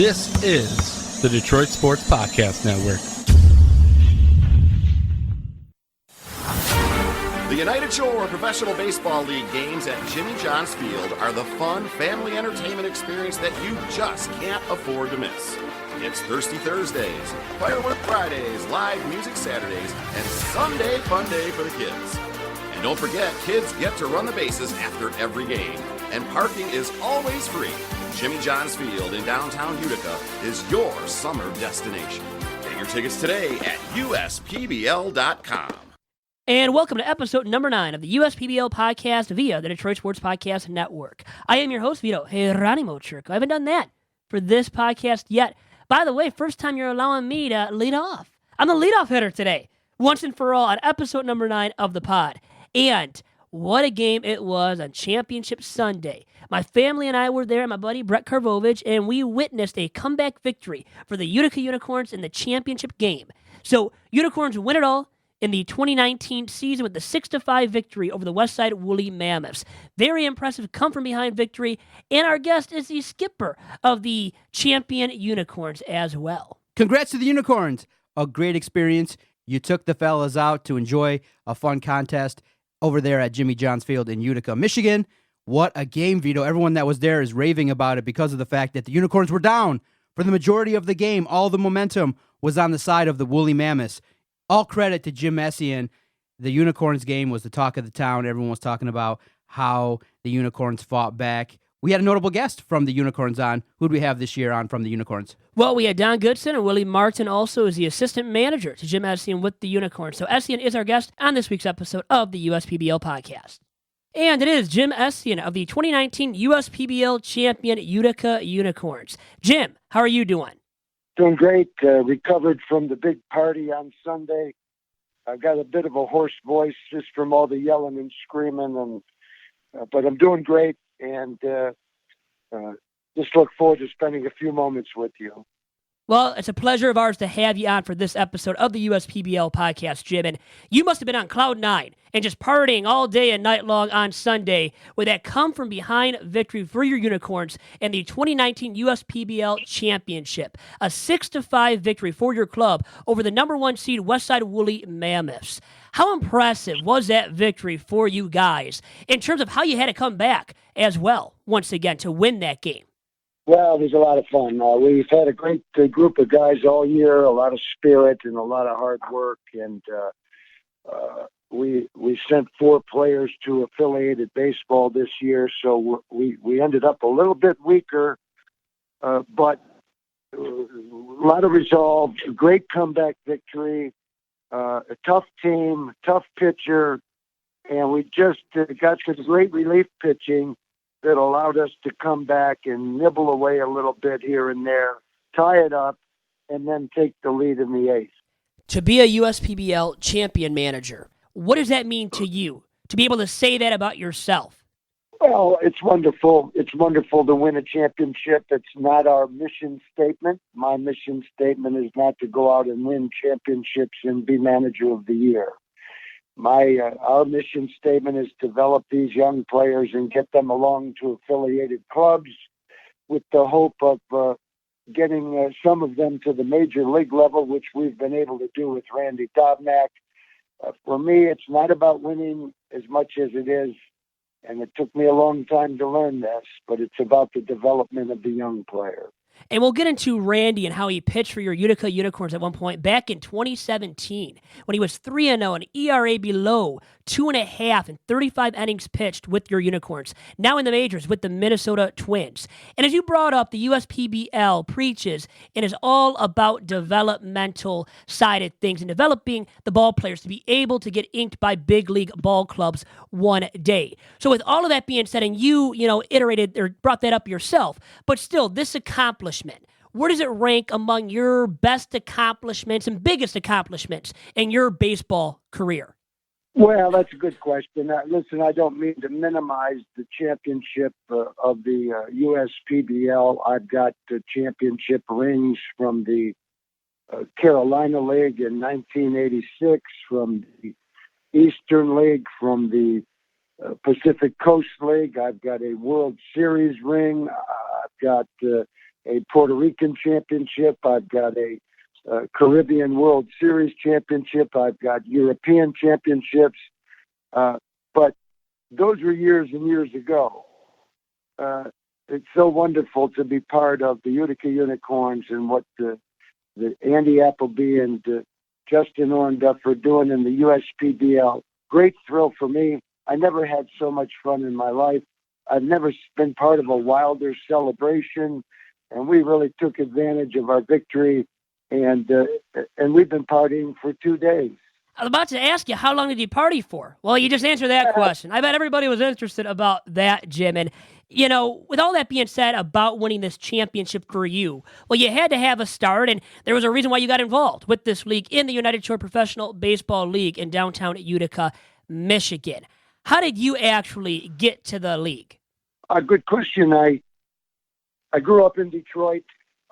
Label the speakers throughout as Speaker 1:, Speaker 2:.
Speaker 1: This is the Detroit Sports Podcast Network.
Speaker 2: The United Shore Professional Baseball League games at Jimmy John's Field are the fun family entertainment experience that you just can't afford to miss. It's Thirsty Thursdays, Firework Fridays, live music Saturdays, and Sunday fun day for the kids. And don't forget, kids get to run the bases after every game, and parking is always free. Jimmy John's Field in downtown Utica is your summer destination. Get your tickets today at USPBL.com.
Speaker 3: And welcome to episode number 9 of the USPBL Podcast via the Detroit Sports Podcast Network. I am your host, Vito. Geronimo Churko. I haven't done that for this podcast yet. By the way, first time you're allowing me to lead off. I'm the leadoff hitter today, once and for all, on episode number 9 of the pod. And what a game it was on Championship Sunday. My family and I were there, my buddy Brett Karvovich, and we witnessed a comeback victory for the Utica Unicorns in the championship game. So, Unicorns win it all in the 2019 season with the 6-5 victory over the Westside Woolly Mammoths. Very impressive come-from-behind victory, and our guest is the skipper of the champion Unicorns as well.
Speaker 4: Congrats to the Unicorns. A great experience. You took the fellas out to enjoy a fun contest over there at Jimmy John's Field in Utica, Michigan. What a game, Vito. Everyone that was there is raving about it because of the fact that the Unicorns were down for the majority of the game. All the momentum was on the side of the Woolly Mammoths. All credit to Jim Essian. The Unicorns game was the talk of the town. Everyone was talking about how the Unicorns fought back. We had a notable guest from the Unicorns on. Who do we have this year on from the Unicorns?
Speaker 3: Well, we had Don Goodson, and Willie Martin also is the assistant manager to Jim Essian with the Unicorns. So Essian is our guest on this week's episode of the USPBL Podcast. And it is Jim Essian of the 2019 USPBL champion Utica Unicorns. Jim, how are you doing?
Speaker 5: Doing great. Recovered from the big party on Sunday. I got a bit of a hoarse voice just from all the yelling and screaming, but I'm doing great, and just look forward to spending a few moments with you.
Speaker 3: Well, it's a pleasure of ours to have you on for this episode of the USPBL Podcast, Jim. And you must have been on cloud 9 and just partying all day and night long on Sunday with that come-from-behind victory for your Unicorns in the 2019 USPBL Championship. A 6-5 victory for your club over the number 1 seed Westside Woolly Mammoths. How impressive was that victory for you guys in terms of how you had to come back as well, once again, to win that game?
Speaker 5: Well, it was a lot of fun. We've had a great group of guys all year, a lot of spirit and a lot of hard work. And we sent 4 players to affiliated baseball this year, so we ended up a little bit weaker, but a lot of resolve, great comeback victory, a tough team, tough pitcher, and we just got some great relief pitching that allowed us to come back and nibble away a little bit here and there, tie it up, and then take the lead in the 8th.
Speaker 3: To be a USPBL champion manager, what does that mean to you? To be able to say that about yourself?
Speaker 5: Well, it's wonderful. It's wonderful to win a championship. It's not our mission statement. My mission statement is not to go out and win championships and be manager of the year. Our mission statement is to develop these young players and get them along to affiliated clubs with the hope of getting some of them to the major league level, which we've been able to do with Randy Dobnak. For me, it's not about winning as much as it is, and it took me a long time to learn this, but it's about the development of the young player.
Speaker 3: And we'll get into Randy and how he pitched for your Utica Unicorns at one point back in 2017 when he was 3-0, an ERA below 2.5 and 35 innings pitched with your Unicorns. Now in the majors with the Minnesota Twins. And as you brought up, the USPBL preaches and is all about developmental side of things and developing the ball players to be able to get inked by big league ball clubs one day. So with all of that being said, and you iterated or brought that up yourself, but still this accomplishment, where does it rank among your best accomplishments and biggest accomplishments in your baseball career?
Speaker 5: Well, that's a good question. Listen, I don't mean to minimize the championship of the USPBL. I've got championship rings from the Carolina League in 1986, from the Eastern League, from the Pacific Coast League. I've got a World Series ring. I've got a Puerto Rican championship. I've got a Caribbean World Series championship. I've got European championships. But those were years and years ago. It's so wonderful to be part of the Utica Unicorns and what the Andy Appleby and Justin Orndorff are doing in the USPBL. Great thrill for me. I never had so much fun in my life. I've never been part of a wilder celebration, and we really took advantage of our victory, and we've been partying for 2 days.
Speaker 3: I was about to ask you, how long did you party for? Well, you just answered that question. I bet everybody was interested about that, Jim. And, you know, with all that being said about winning this championship for you, well, you had to have a start, and there was a reason why you got involved with this league in the United Shore Professional Baseball League in downtown Utica, Michigan. How did you actually get to the league?
Speaker 5: A good question. I grew up in Detroit.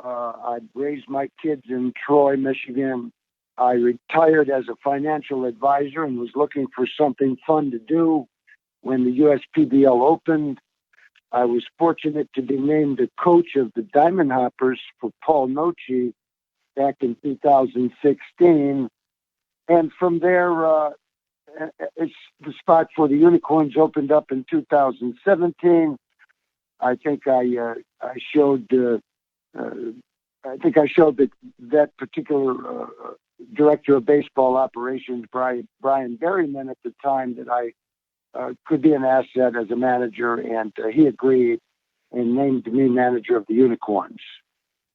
Speaker 5: I raised my kids in Troy, Michigan. I retired as a financial advisor and was looking for something fun to do when the USPBL opened. I was fortunate to be named the coach of the Diamond Hoppers for Paul Nochi back in 2016. And from there, it's the spot for the Unicorns opened up in 2017. I think I showed that particular director of baseball operations, Brian Berryman, at the time, that I could be an asset as a manager, and he agreed and named me manager of the Unicorns.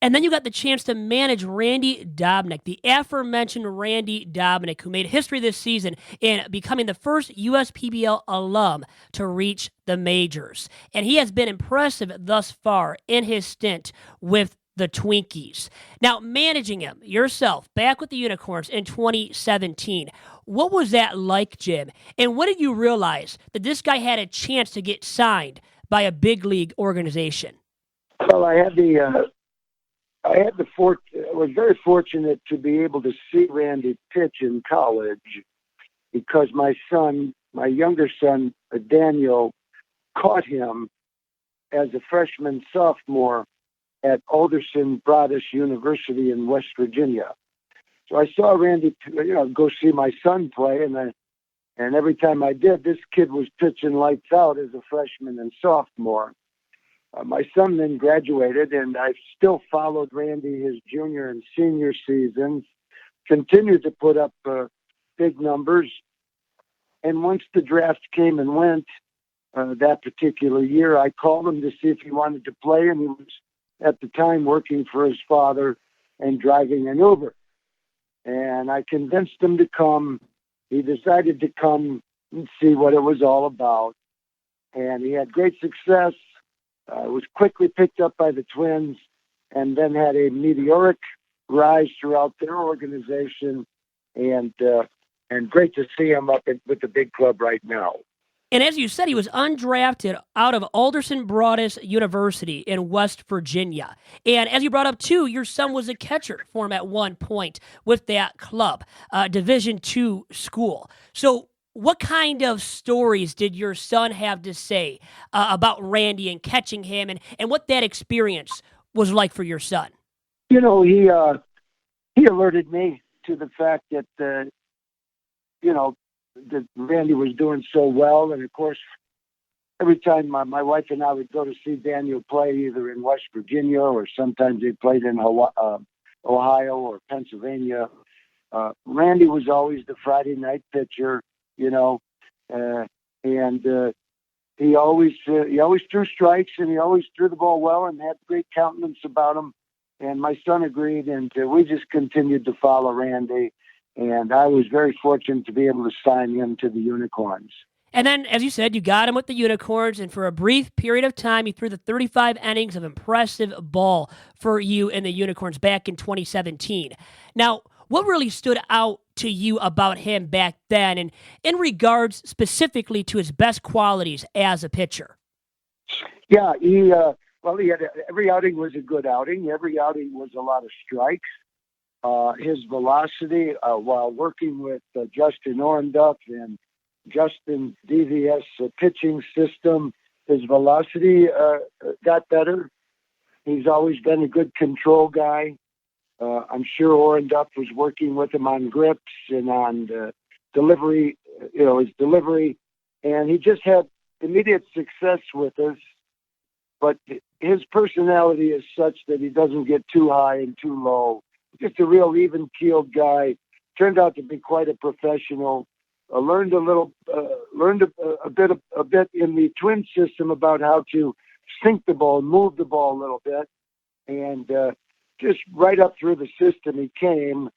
Speaker 3: And then you got the chance to manage Randy Dobnak, the aforementioned Randy Dobnak, who made history this season in becoming the first USPBL alum to reach the majors. And he has been impressive thus far in his stint with the Twinkies. Now, managing him yourself back with the Unicorns in 2017, what was that like, Jim? And when did you realize that this guy had a chance to get signed by a big league organization?
Speaker 5: Well, I was very fortunate to be able to see Randy pitch in college because my younger son, Daniel, caught him as a freshman, sophomore at Alderson Broaddus University in West Virginia. So I saw Randy, go see my son play, and every time I did, this kid was pitching lights out as a freshman and sophomore. My son then graduated, and I've still followed Randy his junior and senior seasons, continued to put up big numbers. And once the draft came and went that particular year, I called him to see if he wanted to play, and he was at the time working for his father and driving an Uber. And I convinced him to come. He decided to come and see what it was all about. And he had great success. Was quickly picked up by the Twins and then had a meteoric rise throughout their organization. And great to see him up with the big club right now.
Speaker 3: And as you said, he was undrafted out of Alderson Broaddus University in West Virginia. And as you brought up, too, your son was a catcher for him at one point with that club, Division II school. So what kind of stories did your son have to say about Randy and catching him and what that experience was like for your son?
Speaker 5: He alerted me to the fact that, that Randy was doing so well. And, of course, every time my wife and I would go to see Daniel play, either in West Virginia or sometimes they played in Ohio or Pennsylvania, Randy was always the Friday night pitcher, and he always threw strikes, and he always threw the ball well and had great countenance about him. And my son agreed, and we just continued to follow Randy. And I was very fortunate to be able to sign him to the Unicorns.
Speaker 3: And then, as you said, you got him with the Unicorns, and for a brief period of time, he threw the 35 innings of impressive ball for you and the Unicorns back in 2017. Now, what really stood out to you about him back then, and in regards specifically to his best qualities as a pitcher?
Speaker 5: Yeah, he had every outing was a good outing. Every outing was a lot of strikes. His velocity, while working with Justin Orndorff and Justin's DVS pitching system, his velocity got better. He's always been a good control guy. I'm sure Orrin Duff was working with him on grips and on delivery, his delivery. And he just had immediate success with us. But his personality is such that he doesn't get too high and too low. Just a real even-keeled guy. Turned out to be quite a professional. Learned a bit in the twin system about how to sink the ball, move the ball a little bit, and just right up through the system he came.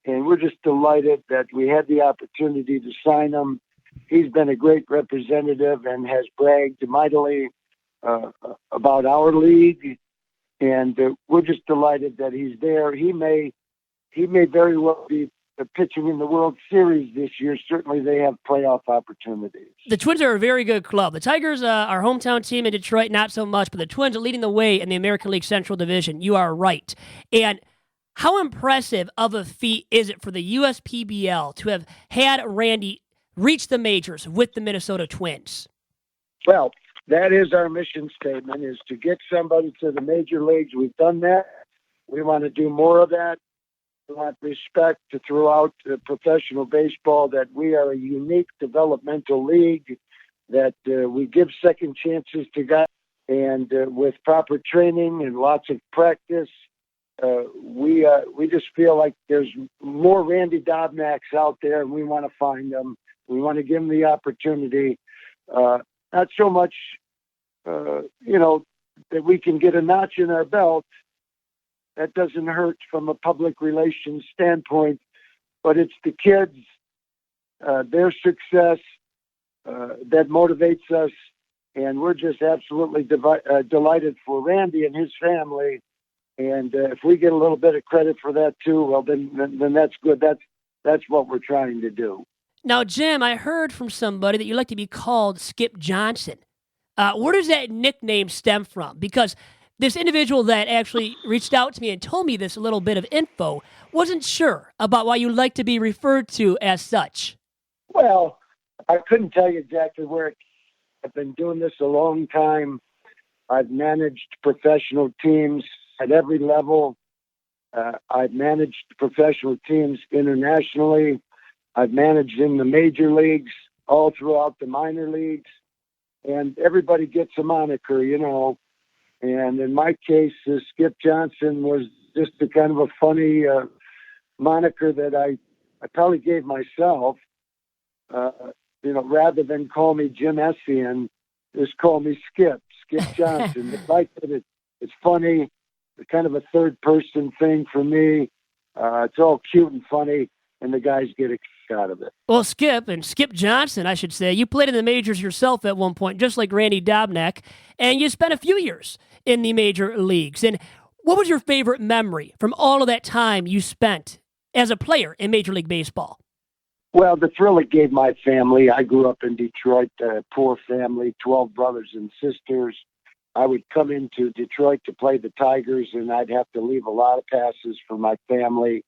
Speaker 5: And we're just delighted that we had the opportunity to sign him. He's been a great representative and has bragged mightily about our league, and we're just delighted that he's there. He may very well be pitching in the World Series this year. Certainly they have playoff opportunities.
Speaker 3: The Twins are a very good club. The Tigers, our hometown team in Detroit, not so much, but the Twins are leading the way in the American League Central Division. You are right. And how impressive of a feat is it for the USPBL to have had Randy reach the majors with the Minnesota Twins?
Speaker 5: Well, that is our mission statement, is to get somebody to the major leagues. We've done that. We want to do more of that. We want respect throughout professional baseball, that we are a unique developmental league, that we give second chances to guys, and with proper training and lots of practice, we just feel like there's more Randy Dobnaks out there, and we want to find them. We want to give them the opportunity. Not so much, that we can get a notch in our belt. That doesn't hurt from a public relations standpoint, but it's the kids, their success, that motivates us. And we're just absolutely delighted for Randy and his family. And if we get a little bit of credit for that too, well, then that's good. That's what we're trying to do.
Speaker 3: Now, Jim, I heard from somebody that you like to be called Skip Johnson. Where does that nickname stem from? Because this individual that actually reached out to me and told me this little bit of info wasn't sure about why you like to be referred to as such.
Speaker 5: Well, I couldn't tell you exactly where it came. I've been doing this a long time. I've managed professional teams at every level. I've managed professional teams internationally. I've managed in the major leagues, all throughout the minor leagues. And everybody gets a moniker, And in my case, Skip Johnson was just a kind of a funny moniker that I probably gave myself. Rather than call me Jim Essian, just call me Skip Johnson. I like it. It's funny. It's kind of a third-person thing for me. It's all cute and funny, and the guys get a kick out of it.
Speaker 3: Well, Skip Johnson, I should say, you played in the majors yourself at one point, just like Randy Dobnak, and you spent a few years in the major leagues. And what was your favorite memory from all of that time you spent as a player in Major League Baseball?
Speaker 5: Well, the thrill it gave my family. I grew up in Detroit, a poor family, 12 brothers and sisters. I would come into Detroit to play the Tigers, and I'd have to leave a lot of passes for my family.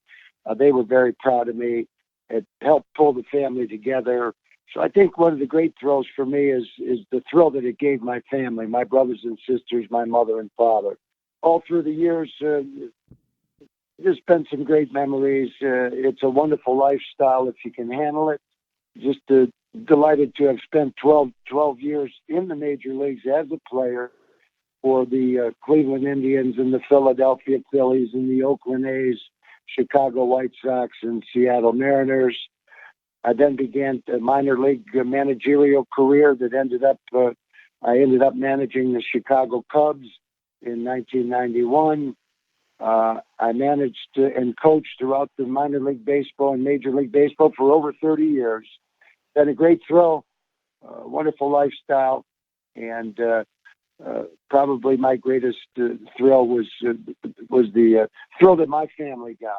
Speaker 5: They were very proud of me. It helped pull the family together. So I think one of the great thrills for me is the thrill that it gave my family, my brothers and sisters, my mother and father. All through the years, there's been some great memories. It's a wonderful lifestyle if you can handle it. Just delighted to have spent 12 years in the major leagues as a player for the Cleveland Indians and the Philadelphia Phillies and the Oakland A's, Chicago White Sox and Seattle Mariners. I then began a minor league managerial career that I ended up managing the Chicago Cubs in 1991. I managed and coached throughout the minor league baseball and Major League Baseball for over 30 years. Been a great thrill, wonderful lifestyle, and probably my greatest thrill was the thrill that my family got.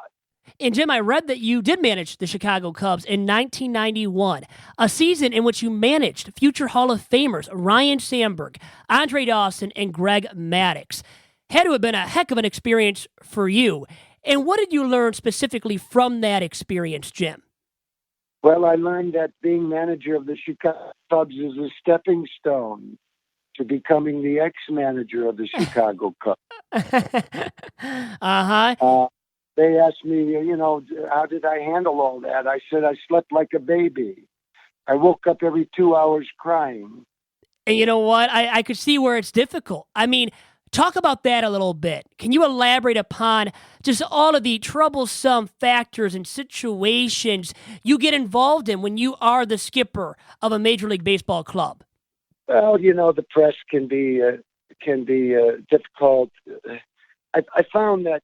Speaker 3: And Jim, I read that you did manage the Chicago Cubs in 1991, a season in which you managed future Hall of Famers Ryan Sandberg, Andre Dawson, and Greg Maddux. Had to have been a heck of an experience for you. And what did you learn specifically from that experience, Jim?
Speaker 5: Well, I learned that being manager of the Chicago Cubs is a stepping stone to becoming the ex-manager of the Chicago Cubs. They asked me, how did I handle all that? I said I slept like a baby. I woke up every 2 hours crying.
Speaker 3: And you know what? I could see where it's difficult. I mean, talk about that a little bit. Can you elaborate upon just all of the troublesome factors and situations you get involved in when you are the skipper of a Major League Baseball club?
Speaker 5: Well, the press can be difficult. I found that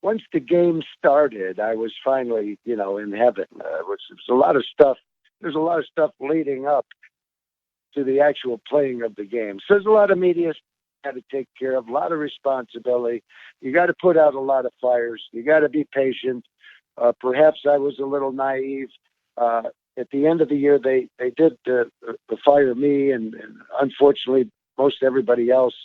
Speaker 5: once the game started, I was finally, in heaven. It was a lot of stuff. There's a lot of stuff leading up to the actual playing of the game. So there's a lot of media got to take care of, a lot of responsibility. You got to put out a lot of fires. You got to be patient. Perhaps I was a little naive. At the end of the year, they did fire me, and unfortunately, most everybody else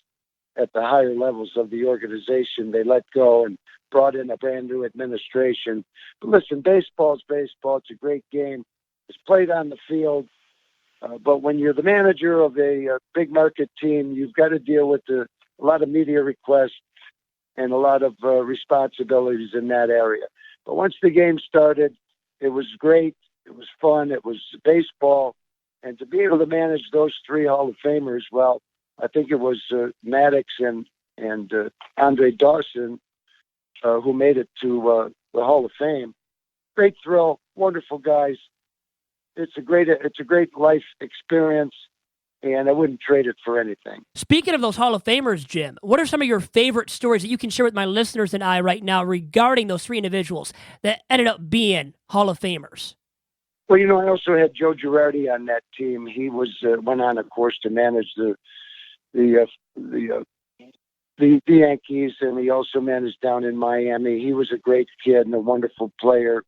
Speaker 5: at the higher levels of the organization, they let go and brought in a brand new administration. But listen, baseball's baseball. It's a great game. It's played on the field. But when you're the manager of a big market team, you've got to deal with a lot of media requests and a lot of responsibilities in that area. But once the game started, it was great. It was fun. It was baseball. And to be able to manage those three Hall of Famers, well, I think it was Maddox and Andre Dawson who made it to the Hall of Fame. Great thrill, wonderful guys. It's a great life experience, and I wouldn't trade it for anything.
Speaker 3: Speaking of those Hall of Famers, Jim, what are some of your favorite stories that you can share with my listeners and I right now regarding those three individuals that ended up being Hall of Famers?
Speaker 5: Well, I also had Joe Girardi on that team. He went on, of course, to manage the Yankees, and he also managed down in Miami. He was a great kid and a wonderful player,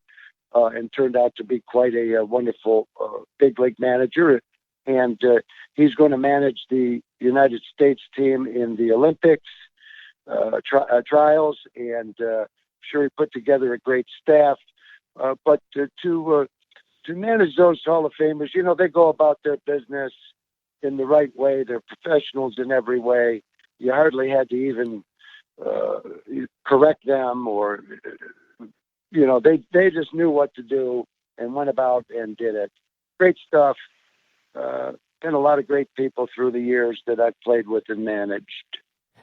Speaker 5: and turned out to be quite a wonderful big league manager. And he's going to manage the United States team in the Olympics trials, and sure he put together a great staff. But to manage those Hall of Famers, they go about their business in the right way. They're professionals in every way. You hardly had to even correct them, or they just knew what to do and went about and did it. Great stuff. Been a lot of great people through the years that I've played with and managed.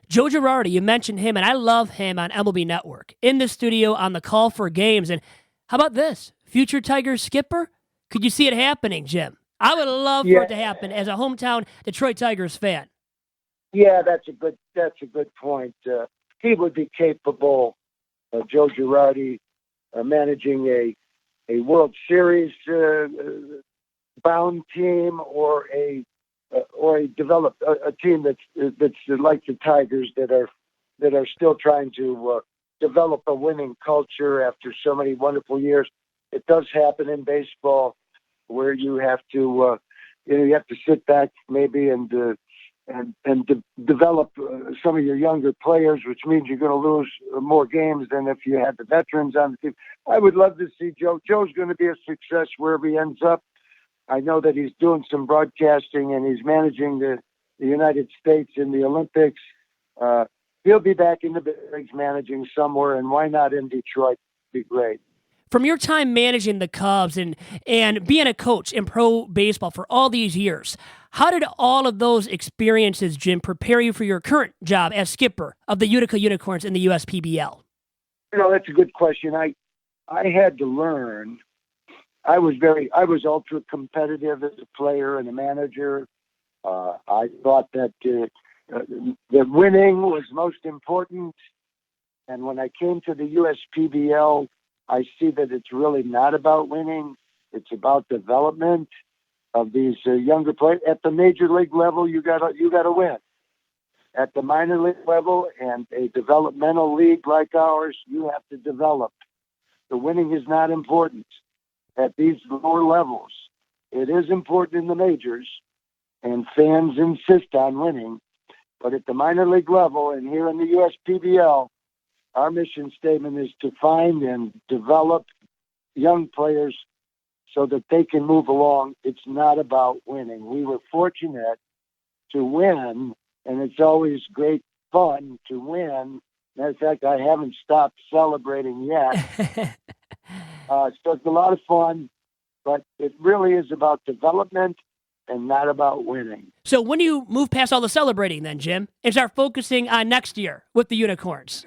Speaker 3: Joe Girardi, you mentioned him, and I love him on MLB Network, in the studio on the call for games. And how about this? Future Tigers skipper? Could you see it happening, Jim? I would love for it to happen as a hometown Detroit Tigers fan.
Speaker 5: Yeah, that's a good point. He would be capable, Joe Girardi, managing a World Series bound team, or a team that's like the Tigers that are still trying to develop a winning culture after so many wonderful years. It does happen in baseball where you have to sit back maybe and develop some of your younger players, which means you're going to lose more games than if you had the veterans on the team. I would love to see Joe. Joe's going to be a success wherever he ends up. I know that he's doing some broadcasting and he's managing the United States in the Olympics. He'll be back in the big leagues managing somewhere, and why not in Detroit? Be great.
Speaker 3: From your time managing the Cubs and being a coach in pro baseball for all these years, how did all of those experiences, Jim, prepare you for your current job as skipper of the Utica Unicorns in the USPBL?
Speaker 5: That's a good question. I had to learn. I was ultra competitive as a player and a manager. I thought that winning was most important. And when I came to the USPBL, I see that it's really not about winning. It's about development of these younger players. At the major league level, you gotta win. At the minor league level and a developmental league like ours, you have to develop. The winning is not important at these lower levels. It is important in the majors, and fans insist on winning. But at the minor league level and here in the USPBL, our mission statement is to find and develop young players so that they can move along. It's not about winning. We were fortunate to win, and it's always great fun to win. Matter of fact, I haven't stopped celebrating yet. So it's a lot of fun, but it really is about development and not about winning.
Speaker 3: So when do you move past all the celebrating then, Jim, and start focusing on next year with the Unicorns?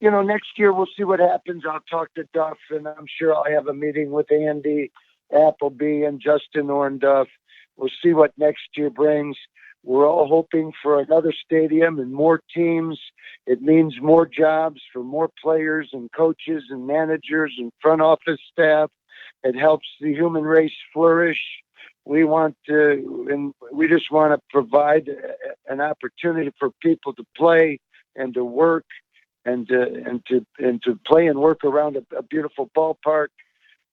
Speaker 5: Next year we'll see what happens. I'll talk to Duff, and I'm sure I'll have a meeting with Andy Appleby and Justin Ornduff. We'll see what next year brings. We're all hoping for another stadium and more teams. It means more jobs for more players and coaches and managers and front office staff. It helps the human race flourish. We just want to provide an opportunity for people to play and to work and to play and work around a beautiful ballpark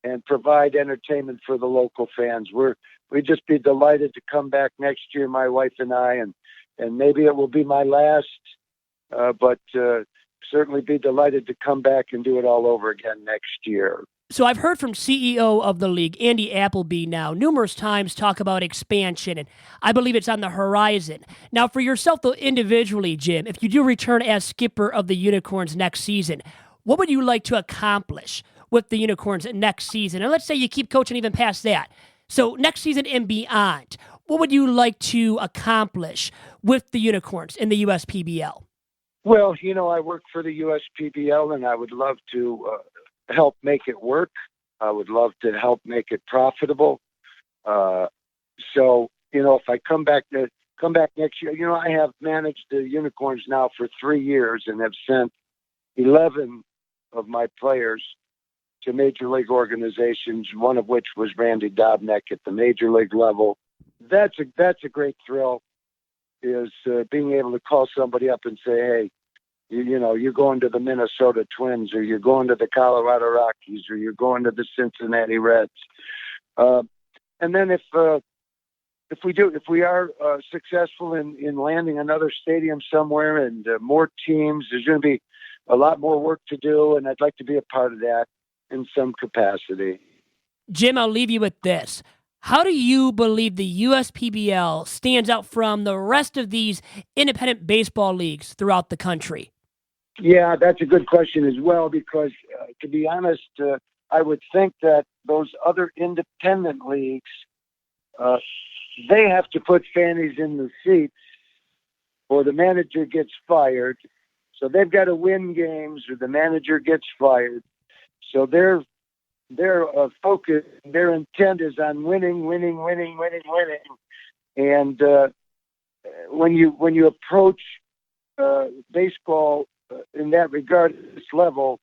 Speaker 5: and provide entertainment for the local fans. We'd just be delighted to come back next year, my wife and I, and maybe it will be my last, but certainly be delighted to come back and do it all over again next year.
Speaker 3: So I've heard from CEO of the league, Andy Appleby, now numerous times talk about expansion, and I believe it's on the horizon. Now, for yourself, though, individually, Jim, if you do return as skipper of the Unicorns next season, what would you like to accomplish with the Unicorns next season? And let's say you keep coaching even past that. So next season and beyond, what would you like to accomplish with the Unicorns in the USPBL?
Speaker 5: Well, I work for the USPBL, and I would love to help make it work. I would love to help make it profitable. So, if I come back next year, I have managed the Unicorns now for 3 years and have sent 11 of my players to major league organizations, one of which was Randy Dobnak at the major league level. That's a great thrill, is being able to call somebody up and say, hey, you're going to the Minnesota Twins, or you're going to the Colorado Rockies, or you're going to the Cincinnati Reds. And then if we are successful in landing another stadium somewhere and more teams, there's going to be a lot more work to do, and I'd like to be a part of that in some capacity.
Speaker 3: Jim, I'll leave you with this. How do you believe the USPBL stands out from the rest of these independent baseball leagues throughout the country?
Speaker 5: Yeah, that's a good question as well, because to be honest, I would think that those other independent leagues, they have to put fannies in the seats or the manager gets fired. So they've got to win games or the manager gets fired. So their focus, their intent is on winning. And when you approach baseball in that regard at this level,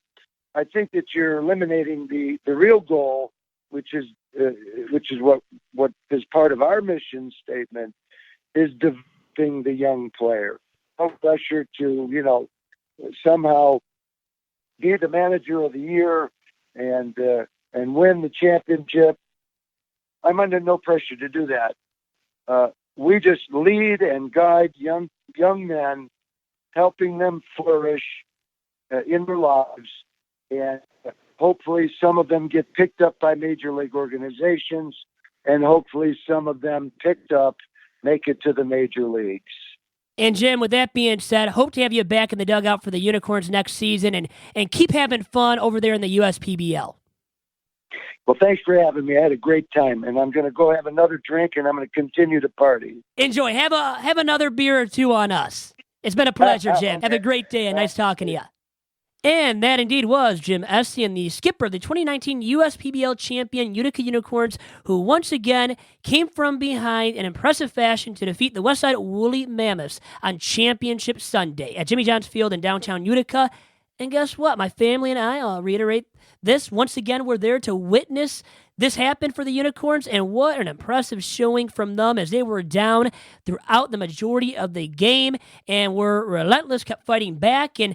Speaker 5: I think that you're eliminating the real goal, which is what is part of our mission statement, is developing the young player. No pressure to somehow be the manager of the year and win the championship. I'm under no pressure to do that. We just lead and guide young men, helping them flourish in their lives, and hopefully some of them get picked up by major league organizations, and hopefully some of them picked up make it to the major leagues.
Speaker 3: And Jim, with that being said, hope to have you back in the dugout for the Unicorns next season, and keep having fun over there in the USPBL.
Speaker 5: Well, thanks for having me. I had a great time, and I'm going to go have another drink, and I'm going to continue to party.
Speaker 3: Enjoy. Have another beer or two on us. It's been a pleasure, Jim. Have a great day, and nice talking to you. And that indeed was Jim Essian, the skipper of the 2019 USPBL champion Utica Unicorns, who once again came from behind in impressive fashion to defeat the Westside Woolly Mammoths on Championship Sunday at Jimmy John's Field in downtown Utica. And guess what? My family and I'll reiterate this, once again, we're there to witness this happen for the Unicorns, and what an impressive showing from them as they were down throughout the majority of the game and were relentless, kept fighting back. And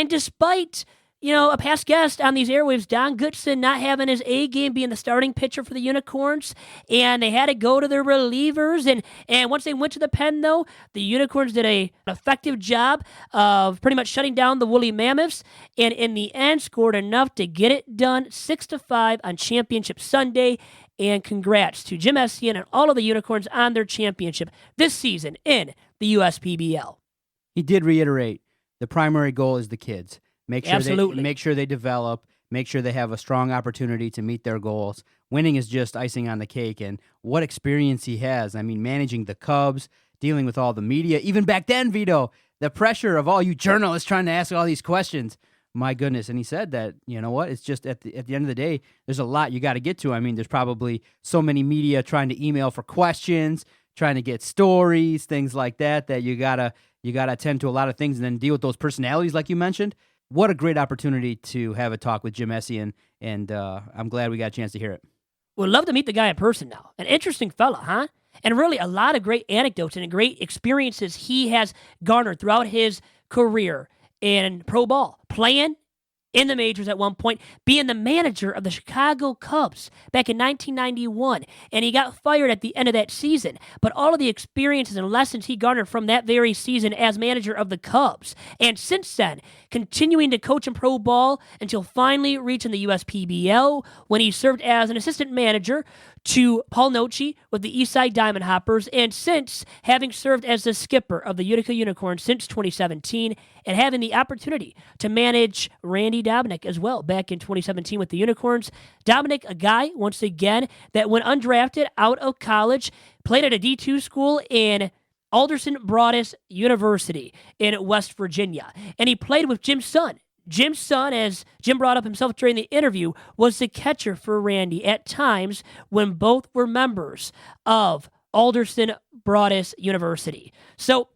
Speaker 3: despite, a past guest on these airwaves, Don Goodson, not having his A game, being the starting pitcher for the Unicorns, and they had to go to their relievers. And once they went to the pen, though, the Unicorns did an effective job of pretty much shutting down the Woolly Mammoths, and in the end scored enough to get it done 6-5 on Championship Sunday. And congrats to Jim Essian and all of the Unicorns on their championship this season in the USPBL.
Speaker 4: He did reiterate the primary goal is the kids. Make sure they develop, make sure they have a strong opportunity to meet their goals. Winning is just icing on the cake, and what experience he has. I mean, managing the Cubs, dealing with all the media. Even back then, Vito, the pressure of all you journalists trying to ask all these questions. My goodness. And he said that, you know what, it's just at the end of the day, there's a lot you got to get to. I mean, there's probably so many media trying to email for questions, trying to get stories, things like that, that you gotta attend to a lot of things and then deal with those personalities like you mentioned. What a great opportunity to have a talk with Jim Essian, and I'm glad we got a chance to hear it.
Speaker 3: Would love to meet the guy in person now. An interesting fella, huh? And really a lot of great anecdotes and great experiences he has garnered throughout his career in pro ball, playing in the majors at one point, being the manager of the Chicago Cubs back in 1991, and he got fired at the end of that season. But all of the experiences and lessons he garnered from that very season as manager of the Cubs, and since then, continuing to coach in pro ball until finally reaching the USPBL when he served as an assistant manager to Paul Noce with the Eastside Diamond Hoppers, and since having served as the skipper of the Utica Unicorns since 2017, and having the opportunity to manage Randy Dobnak as well back in 2017 with the Unicorns. Dobnak, a guy, once again, that went undrafted out of college, played at a D2 school in Alderson Broaddus University in West Virginia, and he played with Jim's son. Jim's son, as Jim brought up himself during the interview, was the catcher for Randy at times when both were members of Alderson Broaddus University. So,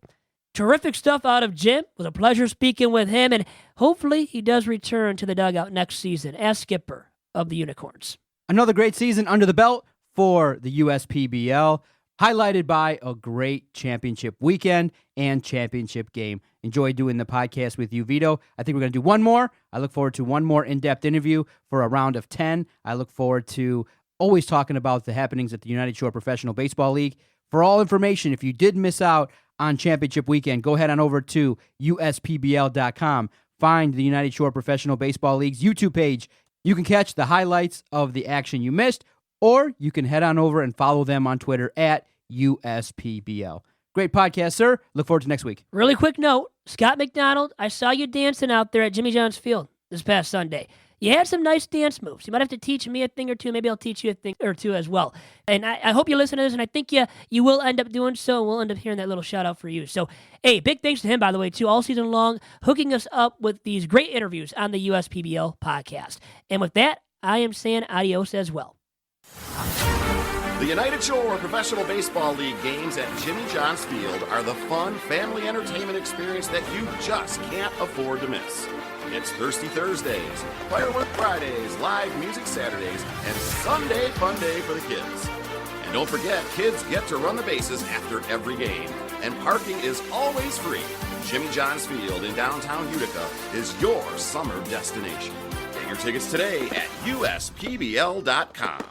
Speaker 3: terrific stuff out of Jim. It was a pleasure speaking with him, and hopefully he does return to the dugout next season as skipper of the Unicorns.
Speaker 4: Another great season under the belt for the USPBL, highlighted by a great championship weekend and championship game. Enjoy doing the podcast with you, Vito. I think we're going to do one more. I look forward to one more in-depth interview for a round of 10. I look forward to always talking about the happenings at the United Shore Professional Baseball League. For all information, if you did miss out on championship weekend, go ahead on over to USPBL.com. Find the United Shore Professional Baseball League's YouTube page. You can catch the highlights of the action you missed, or you can head on over and follow them on Twitter at USPBL. Great podcast, sir. Look forward to next week.
Speaker 3: Really quick note, Scott McDonald, I saw you dancing out there at Jimmy John's Field this past Sunday. You had some nice dance moves. You might have to teach me a thing or two. Maybe I'll teach you a thing or two as well. And I hope you listen to this, and I think you will end up doing so, and we'll end up hearing that little shout-out for you. So, hey, big thanks to him, by the way, too, all season long, hooking us up with these great interviews on the USPBL podcast. And with that, I am saying adios as well.
Speaker 2: The United Shore Professional Baseball League games at Jimmy John's Field are the fun family entertainment experience that you just can't afford to miss. It's Thirsty Thursdays, Firework Fridays, live music Saturdays, and Sunday Fun Day for the kids. And don't forget, kids get to run the bases after every game, and parking is always free. Jimmy John's Field in downtown Utica is your summer destination. Get your tickets today at USPBL.com.